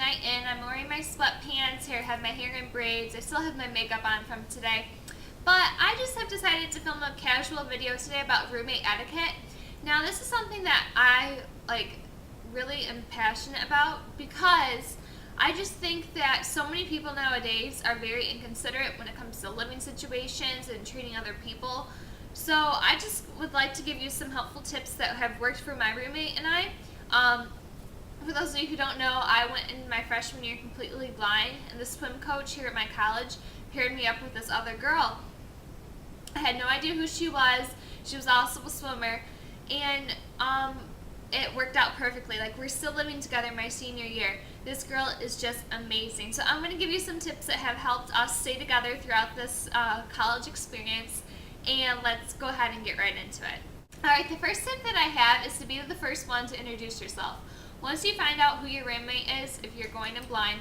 night in. I'm wearing my sweatpants here, have my hair in braids. I still have my makeup on from today. But I just have decided to film a casual video today about roommate etiquette. Now this is something that I really am passionate about because I just think that so many people nowadays are very inconsiderate when it comes to living situations and treating other people. So I just would like to give you some helpful tips that have worked for my roommate and I. For those of you who don't know, I went in my freshman year completely blind, and the swim coach here at my college paired me up with this other girl. I had no idea who she was. She was also a swimmer, and it worked out perfectly. Like, we're still living together my senior year. This girl is just amazing. So I'm going to give you some tips that have helped us stay together throughout this college experience, and let's go ahead and get right into it. Alright, the first tip that I have is to be the first one to introduce yourself. Once you find out who your roommate is, if you're going in blind,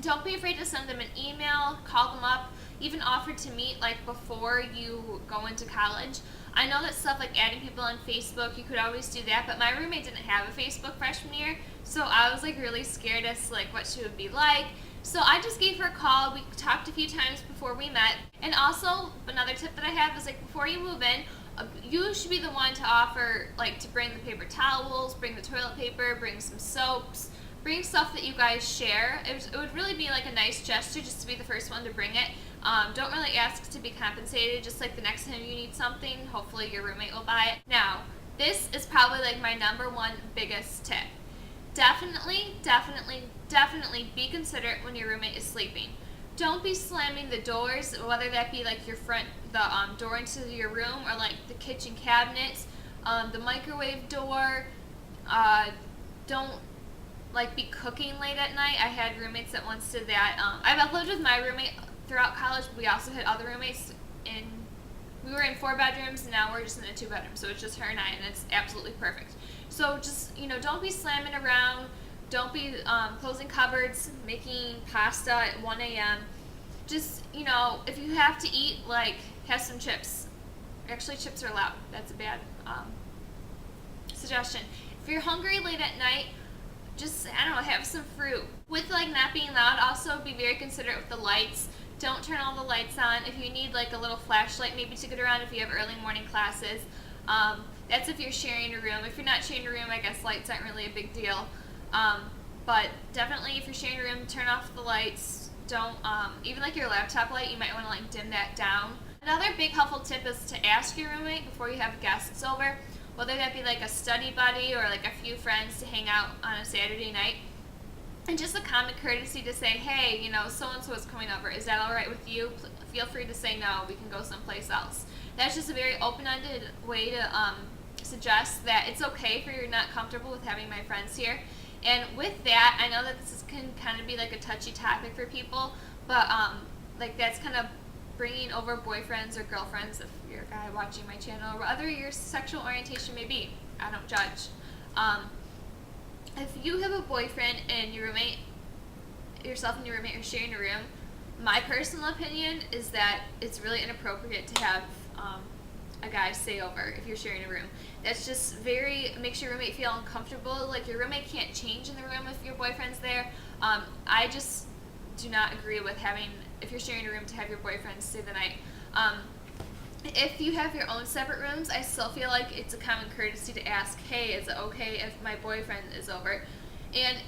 don't be afraid to send them an email, call them up, even offer to meet before you go into college. I know that stuff like adding people on Facebook, you could always do that, but my roommate didn't have a Facebook freshman year, so I was really scared as to what she would be like. So I just gave her a call. We talked a few times before we met. And also, another tip that I have is before you move in, you should be the one to offer, to bring the paper towels, bring the toilet paper, bring some soaps, bring stuff that you guys share. It would really be a nice gesture just to be the first one to bring it. Don't really ask to be compensated. Just the next time you need something, hopefully your roommate will buy it. Now, this is probably my number one biggest tip. Definitely be considerate when your roommate is sleeping. Don't be slamming the doors, whether that be your front, the door into your room, or the kitchen cabinets, the microwave door. Don't be cooking late at night. I had roommates that once did that. I've lived with my roommate throughout college, but we also had other roommates we were in 4 bedrooms, and now we're just in a 2 bedroom, so it's just her and I, and it's absolutely perfect. So just, don't be slamming around. Don't be closing cupboards, making pasta at 1 a.m. Just, if you have to eat, have some chips. Actually, chips are allowed. That's a bad suggestion. If you're hungry late at night, just, have some fruit. With, not being loud, also be very considerate with the lights. Don't turn all the lights on. If you need, a little flashlight maybe to get around if you have early morning classes, that's if you're sharing a room. If you're not sharing a room, I guess lights aren't really a big deal. But definitely if you're sharing a room, turn off the lights. Don't, even your laptop light, you might want to dim that down. Another big helpful tip is to ask your roommate before you have guests over, whether that be a study buddy or a few friends to hang out on a Saturday night. And just a common courtesy to say, hey, so-and-so is coming over. Is that all right with you? Feel free to say no. We can go someplace else. That's just a very open-ended way to suggest that it's okay if you're not comfortable with having my friends here. And with that, I know that this can kind of be a touchy topic for people, but that's kind of bringing over boyfriends or girlfriends if you're a guy watching my channel, or whatever your sexual orientation may be. I don't judge. If you have a boyfriend and yourself and your roommate are sharing a room, my personal opinion is that it's really inappropriate to have a guy stay over if you're sharing a room. That's just makes your roommate feel uncomfortable. Your roommate can't change in the room if your boyfriend's there. I just do not agree with if you're sharing a room, to have your boyfriend stay the night. If you have your own separate rooms, I still feel like it's a common courtesy to ask, hey, is it okay if my boyfriend is over? And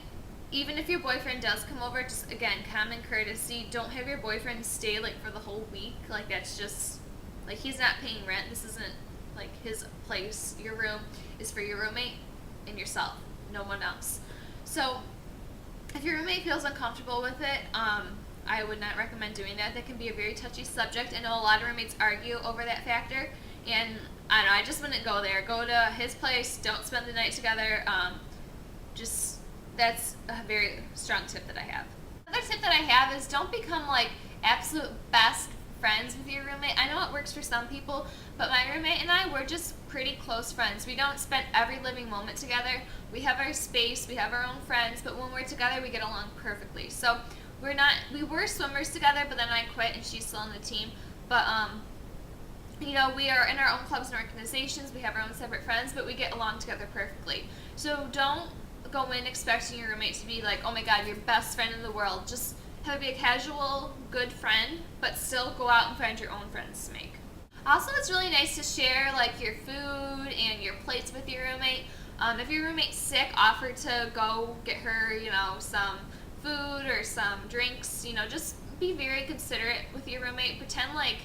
even if your boyfriend does come over, just, again, common courtesy, don't have your boyfriend stay, for the whole week. That's just, he's not paying rent. This isn't, his place. Your room is for your roommate and yourself, no one else. So, if your roommate feels uncomfortable with it, I would not recommend doing that. That can be a very touchy subject. I know a lot of roommates argue over that factor, and I don't know, I just wouldn't go there. Go to his place, don't spend the night together. That's a very strong tip that I have. Another tip that I have is don't become absolute best friends with your roommate. I know it works for some people, but my roommate and I, we're just pretty close friends. We don't spend every living moment together. We have our space, we have our own friends, but when we're together, we get along perfectly. So we were swimmers together, but then I quit and she's still on the team. But we are in our own clubs and organizations, we have our own separate friends, but we get along together perfectly. So don't go in expecting your roommate to be like, oh my god, your best friend in the world. Just have it be a casual, good friend, but still go out and find your own friends to make. Also, it's really nice to share like your food and your plates with your roommate. If your roommate's sick, offer to go get her, some food or some drinks. Just be very considerate with your roommate. Pretend like,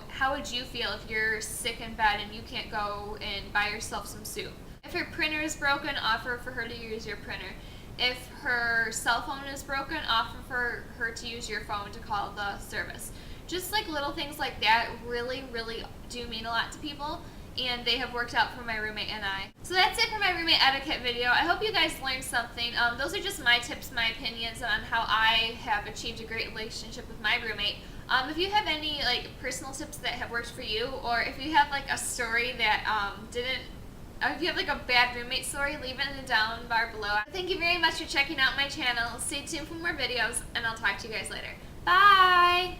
how would you feel if you're sick in bed and you can't go and buy yourself some soup? If her printer is broken, offer for her to use your printer. If her cell phone is broken, offer for her to use your phone to call the service. Just like little things like that really, really do mean a lot to people, and they have worked out for my roommate and I. So that's it for my roommate etiquette video. I hope you guys learned something. Those are just my tips, my opinions on how I have achieved a great relationship with my roommate. If you have any personal tips that have worked for you, or if you have a story that if you have a bad roommate story, leave it in the down bar below. Thank you very much for checking out my channel. Stay tuned for more videos, and I'll talk to you guys later. Bye!